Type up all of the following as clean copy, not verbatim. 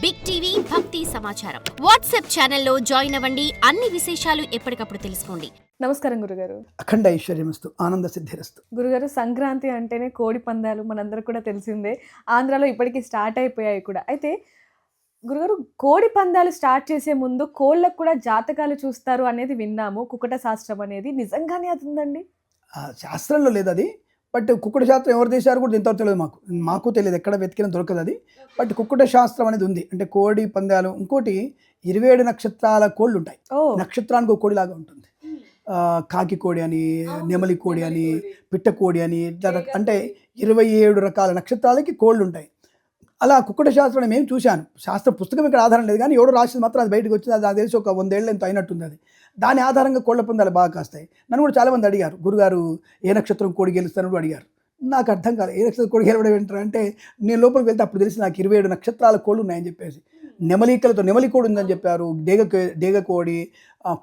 Big TV భక్తి సమాచారం WhatsApp ఛానల్లో జాయిన్ అవ్వండి. అన్ని విశేషాలు ఎప్పటికప్పుడు తెలుసుకోండి. నమస్కారం గురుగారు. అఖండ ఐశ్వర్యమస్తు, ఆనంద సిద్ధిరస్తు. గురుగారు, సంక్రాంతి అంటేనే కోడి పందాలు మనందరికి కూడా తెలిసిందే. ఆంధ్రాలో ఇప్పటికీ స్టార్ట్ అయిపోయాయి కూడా. అయితే గురుగారు, కోడి పందాలు స్టార్ట్ చేసే ముందు కోళ్ళకు కూడా జాతకాలు చూస్తారు అనేది విన్నాము. కుక్కట శాస్త్రం అనేది నిజంగానే అది ఉందండి? శాస్త్రంలో లేదు అది, బట్ కుక్కుట శాస్త్రం ఎవరు చేశారు కూడా ఇంతవరకు తెలియదు. మాకు తెలియదు, ఎక్కడ వెతికినా దొరకదు అది. బట్ కుక్కుట శాస్త్రం అనేది ఉంది. అంటే కోడి పందాలు, ఇంకోటి 27 నక్షత్రాల కోళ్ళు ఉంటాయి. నక్షత్రానికి ఒక కోడిలాగా ఉంటుంది. కాకి కోడి అని, నెమలి కోడి అని, పిట్ట కోడి అని, అంటే 27 రకాల నక్షత్రాలకి కోళ్ళు ఉంటాయి. అలా కుక్కుట శాస్త్రం మేము చూశాను. శాస్త్ర పుస్తకం ఇక్కడ ఆధారం లేదు, కానీ ఎవడో రాసింది మాత్రం అది బయటకు వచ్చింది. అది నాకు తెలిసి ఒక 100 ఏళ్ళు ఎంతో అయినట్టుంది అది. దాని ఆధారంగా కోళ్ళ పందాలు బాగా కాస్తాయి. నన్ను కూడా చాలామంది అడిగారు, గురుగారు ఏ నక్షత్రం కోడి గెలుస్తారని కూడా అడిగారు. నాకు అర్థం కాలేదు, ఏ నక్షత్రం కోడి గెలవడం ఏంటారు అంటే, నేను లోపలికి వెళ్తే అప్పుడు తెలిసి నాకు 27 నక్షత్రాల కోళ్ళు ఉన్నాయని చెప్పేసి. నెమలికలతో నెమలి కోడి ఉందని చెప్పారు, డేగ కోడి,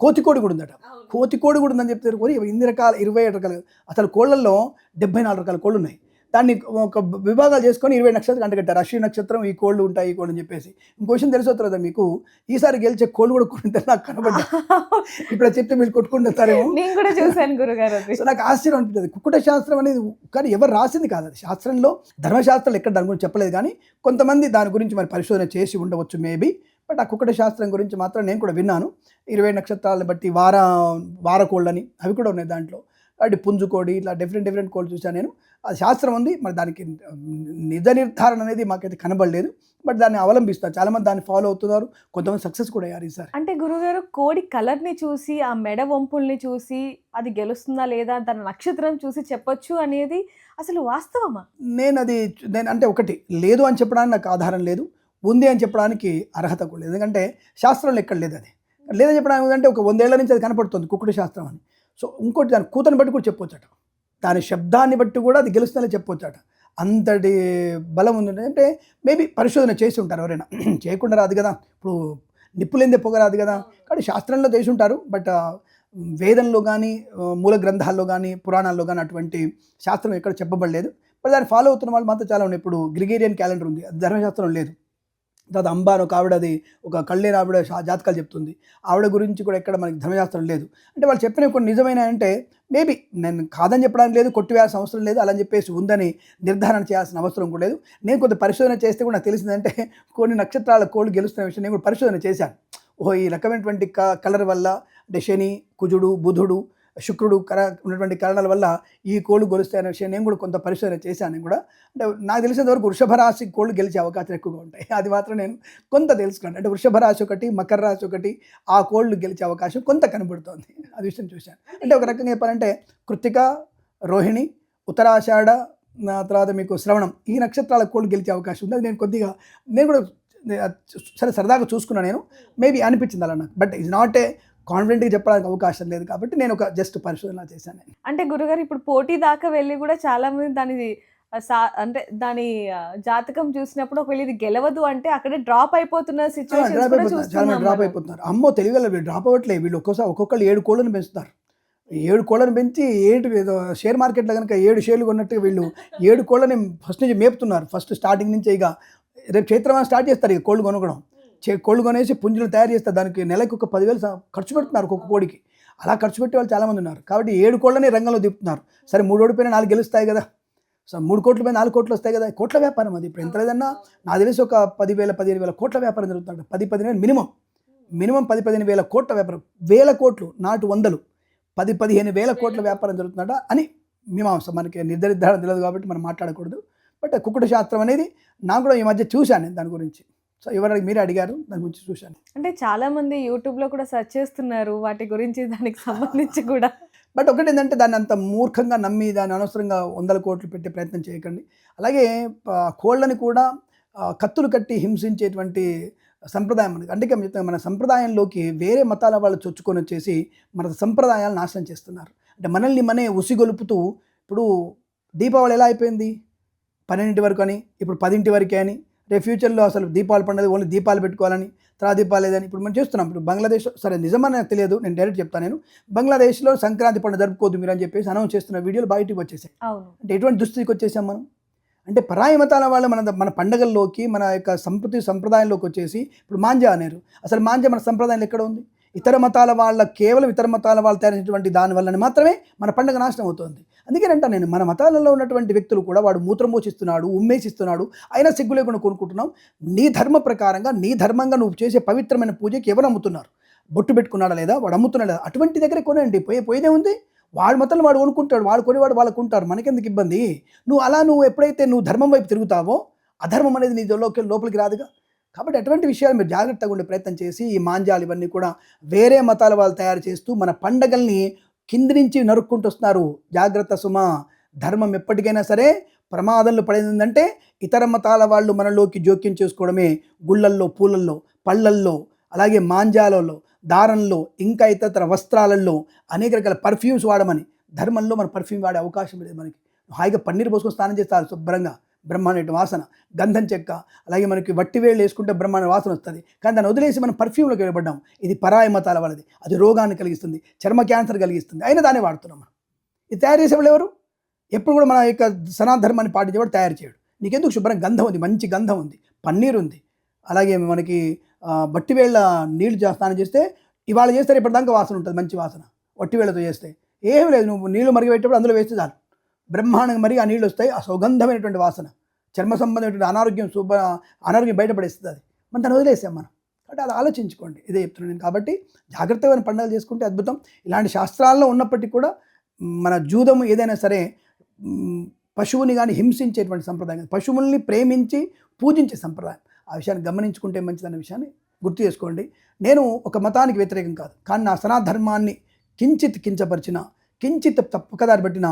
కోతి కోడి కూడా ఉందట. కోతి కోడి కూడా ఉందని చెప్తారు. కోడి ఇన్ని రకాల 27 రకాలు, అసలు కోళ్ళల్లో 74 రకాల కోళ్ళు ఉన్నాయి. దాన్ని ఒక విభాగాలు చేసుకొని 20 నక్షత్రాలు అంటగట్టారు. అశ్విని నక్షత్రం ఈ కోళ్ళు ఉంటాయి, ఈ కోళ్ళు అని చెప్పేసి. ఇంకోషన్ తెలిసొస్తారు కదా మీకు, ఈసారి గెలిచే కోళ్ళు కూడా కొట్టుంటారు నాకు కనబడ్డా. ఇప్పుడు చెప్తే మీరు కొట్టుకుంటారేమో. నేను కూడా చూశాను గురుగారు. సో నాకు ఆశ్చర్యం అనిపిస్తుంది. కుక్కుట శాస్త్రం అనేది కానీ ఎవరు రాసింది కాదు అది. శాస్త్రంలో ధర్మశాస్త్రాలు ఎక్కడ దాని గురించి చెప్పలేదు, కానీ కొంతమంది దాని గురించి మరి పరిశోధన చేసి ఉండవచ్చు మేబీ. బట్ ఆ కుక్కుట శాస్త్రం గురించి మాత్రం నేను కూడా విన్నాను. 20 నక్షత్రాలను బట్టి వార కోళ్ళని అవి కూడా ఉన్నాయి దాంట్లో. అంటే పుంజు కోడి, ఇట్లా డిఫరెంట్ కోళ్ళు చూశాను నేను. అది శాస్త్రం ఉంది, మరి దానికి నిజ నిర్ధారణ అనేది మాకైతే కనబడలేదు. బట్ దాన్ని అవలంబిస్తారు, చాలామంది దాన్ని ఫాలో అవుతున్నారు, కొంతమంది సక్సెస్ కూడా అయ్యారు ఈసారి. అంటే గురుగారు, కోడి కలర్ని చూసి, ఆ మెడ వంపుల్ని చూసి అది గెలుస్తుందా లేదా, తన నక్షత్రం చూసి చెప్పొచ్చు అనేది అసలు వాస్తవమా? నేను అంటే ఒకటి లేదు అని చెప్పడానికి నాకు ఆధారం లేదు, ఉంది అని చెప్పడానికి అర్హత కూడా లేదు. ఎందుకంటే శాస్త్రంలో ఎక్కడ లేదు అది. లేదని చెప్పడానికి అంటే ఒక 100 ఏళ్ల నుంచి అది కనపడుతుంది కుక్కుట శాస్త్రం అని. సో ఇంకోటి దాని కూతని బట్టి కూడా చెప్పొచ్చట, దాని శబ్దాన్ని బట్టి కూడా అది గెలుస్తుందని చెప్పొచ్చట. అంతటి బలం ఉంది. అంటే మేబీ పరిశోధన చేసి ఉంటారు ఎవరైనా, చేయకుండా రాదు కదా. ఇప్పుడు నిప్పులేందే పొగ రాదు కదా. కాబట్టి శాస్త్రంలో చేసి ఉంటారు. బట్ వేదంలో కానీ, మూల గ్రంథాల్లో కానీ, పురాణాల్లో కానీ అటువంటి శాస్త్రం ఎక్కడ చెప్పబడలేదు. బట్ దాన్ని ఫాలో అవుతున్న వాళ్ళు మాత్రం చాలా ఉన్నాయి. ఇప్పుడు గ్రిగేరియన్ క్యాలెండర్ ఉంది, అది ధర్మశాస్త్రం లేదు. తర్వాత అంబా అని ఒక ఆవిడ, అది ఒక కళ్ళేని ఆవిడ జాతకాలు చెప్తుంది. ఆవిడ గురించి కూడా ఎక్కడ మనకి ధర్మశాస్త్రం లేదు. అంటే వాళ్ళు చెప్పినవి కొన్ని నిజమైన అంటే మేబీ, నేను కాదని చెప్పడానికి లేదు, కొట్టివేయాల్సిన అవసరం లేదు, అలా అని చెప్పేసి ఉందని నిర్ధారణ చేయాల్సిన అవసరం కూడా లేదు. నేను కొంత పరిశోధన చేస్తే కూడా నాకు తెలిసిందంటే కొన్ని నక్షత్రాల కోళ్ళు గెలుస్తున్న విషయం నేను కూడా పరిశోధన చేశాను. ఈ రకమైనటువంటి కలర్ వల్ల, అంటే శని, కుజుడు, బుధుడు, శుక్రుడు ఉన్నటువంటి కారణాల వల్ల ఈ కోళ్ళు గెలుస్తాయనే విషయం నేను కూడా కొంత పరిశోధన చేశాను. నేను కూడా అంటే నాకు తెలిసినంత వరకు వృషభ రాశి కోళ్ళు గెలిచే అవకాశం ఎక్కువగా ఉంటాయి. అది మాత్రం నేను కొంత తెలుసుకున్నాను. అంటే వృషభ రాశి ఒకటి, మకర రాశి ఒకటి, ఆ కోళ్ళు గెలిచే అవకాశం కొంత కనబడుతోంది. అది విషయం చూశాను. అంటే ఒక రకంగా చెప్పాలంటే కృత్తిక, రోహిణి, ఉత్తరాషాఢ, తర్వాత మీకు శ్రవణం, ఈ నక్షత్రాల కోళ్ళు గెలిచే అవకాశం ఉంది. అది నేను కూడా సరే సరదాగా చూసుకున్నాను. నేను మేబీ అనిపించింది అలా నాకు. బట్ ఈజ్ నాట్ ఏ కాన్ఫిడెంట్గా చెప్పడానికి అవకాశం లేదు, కాబట్టి నేను ఒక జస్ట్ పరిశోధన చేశాను. అంటే గురుగారు, ఇప్పుడు పోటీ దాకా వెళ్ళి కూడా చాలా మంది అంటే దాని జాతకం చూసినప్పుడు ఒకవేళ ఇది గెలవదు అంటే అక్కడే డ్రాప్ అయిపోతున్న సిచ్యువేషన్. చాలా మంది డ్రాప్ అయిపోతున్నారు. అమ్మో తెలియగల వీళ్ళు డ్రాప్ అవ్వట్లేదు. వీళ్ళు ఒక్కొక్కరు 7 కోళ్ళను పెంచుతారు. 7 కోళ్ళను పెంచి ఏదో షేర్ మార్కెట్లో కనుక 7 షేర్లు కొన్నట్టుగా వీళ్ళు 7 కోళ్ళని ఫస్ట్ నుంచి మేపుతున్నారు. ఫస్ట్ స్టార్టింగ్ నుంచి ఇక రేపు చైత్రమాసం స్టార్ట్ చేస్తారు ఇక కోళ్ళు కొనుక్కోవడం. కోళ్ళు కొనేసి పుంజులు తయారు చేస్తారు. దానికి నెలకు ఒక 10,000 ఖర్చు పెడుతున్నారు ఒక్కొక్క కోడికి. అలా ఖర్చు పెట్టే వాళ్ళు చాలామంది ఉన్నారు. కాబట్టి 7 కోళ్ళని రంగంలో దిప్పుతున్నారు. సరే 3 ఓడిపోయినా 4 గెలుస్తాయి కదా. సో 3 కోట్ల పైన 4 కోట్లు వస్తాయి కదా. కోట్ల వ్యాపారం అది. ఇప్పుడు ఎంత లేదన్నా నాకు తెలిసి ఒక 10,000, 15,000 కోట్ల వ్యాపారం జరుగుతుంది. 10-15 మినిమం 10-15 వేల కోట్ల వ్యాపారం. 1000 కోట్లు నాటు 100, 10-15 వేల కోట్ల వ్యాపారం జరుగుతుందట అని మీమాంస. మనకి నిర్ధారణ తెలియదు కాబట్టి మనం మాట్లాడకూడదు. బట్ కుక్కుట శాస్త్రం అనేది నాకు కూడా ఈ మధ్య చూశాను నేను దాని గురించి. సో ఎవరికి మీరే అడిగారు, దాని గురించి చూశాను. అంటే చాలా మంది యూట్యూబ్లో కూడా సెర్చ్ చేస్తున్నారు వాటి గురించి, దానికి సంబంధించి కూడా. బట్ ఒకటి ఏంటంటే దాన్ని అంత మూర్ఖంగా నమ్మి దాన్ని అనవసరంగా 100 కోట్లు పెట్టే ప్రయత్నం చేయకండి. అలాగే కోళ్ళని కూడా కత్తులు కట్టి హింసించేటువంటి సంప్రదాయం మనకి. అందుకే మన సంప్రదాయంలోకి వేరే మతాల వాళ్ళు చొచ్చుకొని వచ్చేసి మన సంప్రదాయాలు నాశనం చేస్తున్నారు. అంటే మనల్ని ఉసిగొలుపుతూ, ఇప్పుడు దీపావళి ఎలా అయిపోయింది 12 వరకు అని, ఇప్పుడు 10 వరకే అని, రేపు ఫ్యూచర్లో అసలు దీపావళి పండుగ ఓన్లీ దీపాలు పెట్టుకోవాలని, తర్వాత దీపాలు లేదని ఇప్పుడు మనం చేస్తున్నాం. ఇప్పుడు బంగ్లాదేశ్, సరే నిజమని నాకు తెలియదు, నేను డైరెక్ట్ చెప్తాను. నేను బంగ్లాదేశ్లో సంక్రాంతి పండుగ జరుపుకోవద్దు మీరు అని చెప్పేసి అనౌన్స్ చేస్తున్న వీడియోలు బయటికి వచ్చేసాయి. అంటే ఎటువంటి దుస్థితికి వచ్చేసాం మనం. అంటే పరాయి మతాల వాళ్ళు మన పండగల్లోకి, మన యొక్క సంప్రదాయంలోకి వచ్చేసి ఇప్పుడు మాంజా అనేరు. అసలు మాంజా మన సంప్రదాయంలో ఎక్కడ ఉంది? కేవలం ఇతర మతాల వాళ్ళు తయారైనటువంటి దాని వల్లనే మాత్రమే మన పండుగ నాశనం అవుతుంది. అందుకేనంట నేను, మన మతాలలో ఉన్నటువంటి వ్యక్తులు కూడా వాడు మూత్రం పోషిస్తున్నాడు, ఉమ్మేసిస్తున్నాడు, అయినా సిగ్గు లేకుండా కొనుక్కుంటున్నాం. నీ ధర్మ ప్రకారంగా, నీ ధర్మంగా నువ్వు చేసే పవిత్రమైన పూజకి ఎవరు అమ్ముతున్నారు? బొట్టు పెట్టుకున్నాడా లేదా, వాడు అమ్ముతున్నాడా లేదా? అటువంటి దగ్గరే కొనండి. పోయేదే ఉంది. వాడి మతాలను వాడు కొనుక్కుంటాడు, వాడు కొనేవాడు వాళ్ళకు ఉంటారు, మనకెందుకు ఇబ్బంది? నువ్వు ఎప్పుడైతే నువ్వు ధర్మం వైపు తిరుగుతావో అధర్మం అనేది నీ లోపలికి రాదుగా. కాబట్టి అటువంటి విషయాలు మీరు జాగ్రత్తగా ఉండే ప్రయత్నం చేసి, ఈ మాంజాలు ఇవన్నీ కూడా వేరే మతాల వాళ్ళు తయారు చేస్తూ మన పండగల్ని కింది నుంచి నరుక్కుంటూ వస్తున్నారు. జాగ్రత్త సుమా. ధర్మం ఎప్పటికైనా సరే ప్రమాదంలో పడిందంటే ఇతర మతాల వాళ్ళు మనలోకి జోక్యం చేసుకోవడమే. గుళ్ళల్లో, పూలల్లో, పళ్ళల్లో, అలాగే మాంజాలలో, దారంలో, ఇంకా ఇతర వస్త్రాలలో అనేక రకాల పర్ఫ్యూమ్స్ వాడమని. ధర్మంలో మన పర్ఫ్యూమ్ వాడే అవకాశం లేదు మనకి. హాయిగా పన్నీరు పోసుకొని స్నానం చేస్తారు శుభ్రంగా, బ్రహ్మాండ వాసన, గంధం చెక్క, అలాగే మనకి వట్టి వేళ్ళు వేసుకుంటే బ్రహ్మాండ వాసన వస్తుంది. కానీ దాన్ని వదిలేసి మనం పర్ఫ్యూమ్లోకి వెళ్ళబడ్డాం. ఇది పరాయి మతాల వాళ్ళది. అది రోగాన్ని కలిగిస్తుంది, చర్మ క్యాన్సర్ కలిగిస్తుంది. అయినా దాన్ని వాడుతున్నాం మనం. ఇది తయారు చేసేవాళ్ళు ఎవరు? ఎప్పుడు కూడా మన యొక్క సనాతన ధర్మాన్ని పాటించేవాడు తయారు చేయడు. నీకెందుకు? శుభ్రం గంధం ఉంది, మంచి గంధం ఉంది, పన్నీరు ఉంది, అలాగే మనకి వట్టి వేళ్ళ నీళ్ళు స్నానం చేస్తే ఇవాళ చేస్తే ఇప్పటిదాకా వాసన ఉంటుంది, మంచి వాసన. వట్టి వేళ్ళతో చేస్తే ఏం లేదు, నువ్వు నీళ్ళు మరిగి పెట్టేప్పుడు అందులో వేస్తే చాలు, బ్రహ్మాండంగా మరిగి ఆ నీళ్ళు వస్తాయి. ఆ సుగంధమైనటువంటి వాసన, చర్మ సంబంధమైనటువంటి అనారోగ్యం బయటపడేస్తుంది. అది మనం దాన్ని వదిలేసాం మనం. కాబట్టి అది ఆలోచించుకోండి, ఇదే చెప్తున్నాను నేను. కాబట్టి జాగ్రత్తగా పండుగలు చేసుకుంటే అద్భుతం. ఇలాంటి శాస్త్రాల్లో ఉన్నప్పటికీ కూడా మన జూదము ఏదైనా సరే పశువుని కానీ హింసించేటువంటి సంప్రదాయం, పశువుల్ని ప్రేమించి పూజించే సంప్రదాయం. ఆ విషయాన్ని గమనించుకుంటే మంచిదన్న విషయాన్ని గుర్తు చేసుకోండి. నేను ఒక మతానికి వ్యతిరేకం కాదు, కానీ నా సనాతన ధర్మాన్ని కించపరిచిన, కించిత్ తప్పుకదారి పట్టిన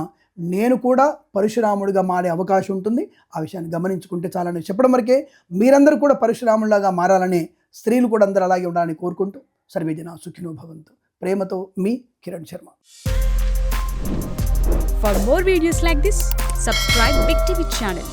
నేను కూడా పరశురాముడిగా మారే అవకాశం ఉంటుంది. ఆ విషయాన్ని గమనించుకుంటే చాలని చెప్పడం వరకే. మీరందరూ కూడా పరశురాముడిలాగా మారాలని, స్త్రీలు కూడా అందరూ అలాగే ఉండాలని కోరుకుంటూ సర్వేజన సుఖినో భవంతు. ప్రేమతో మీ Kiran Sharma. For more videos like this, subscribe Big TV channel.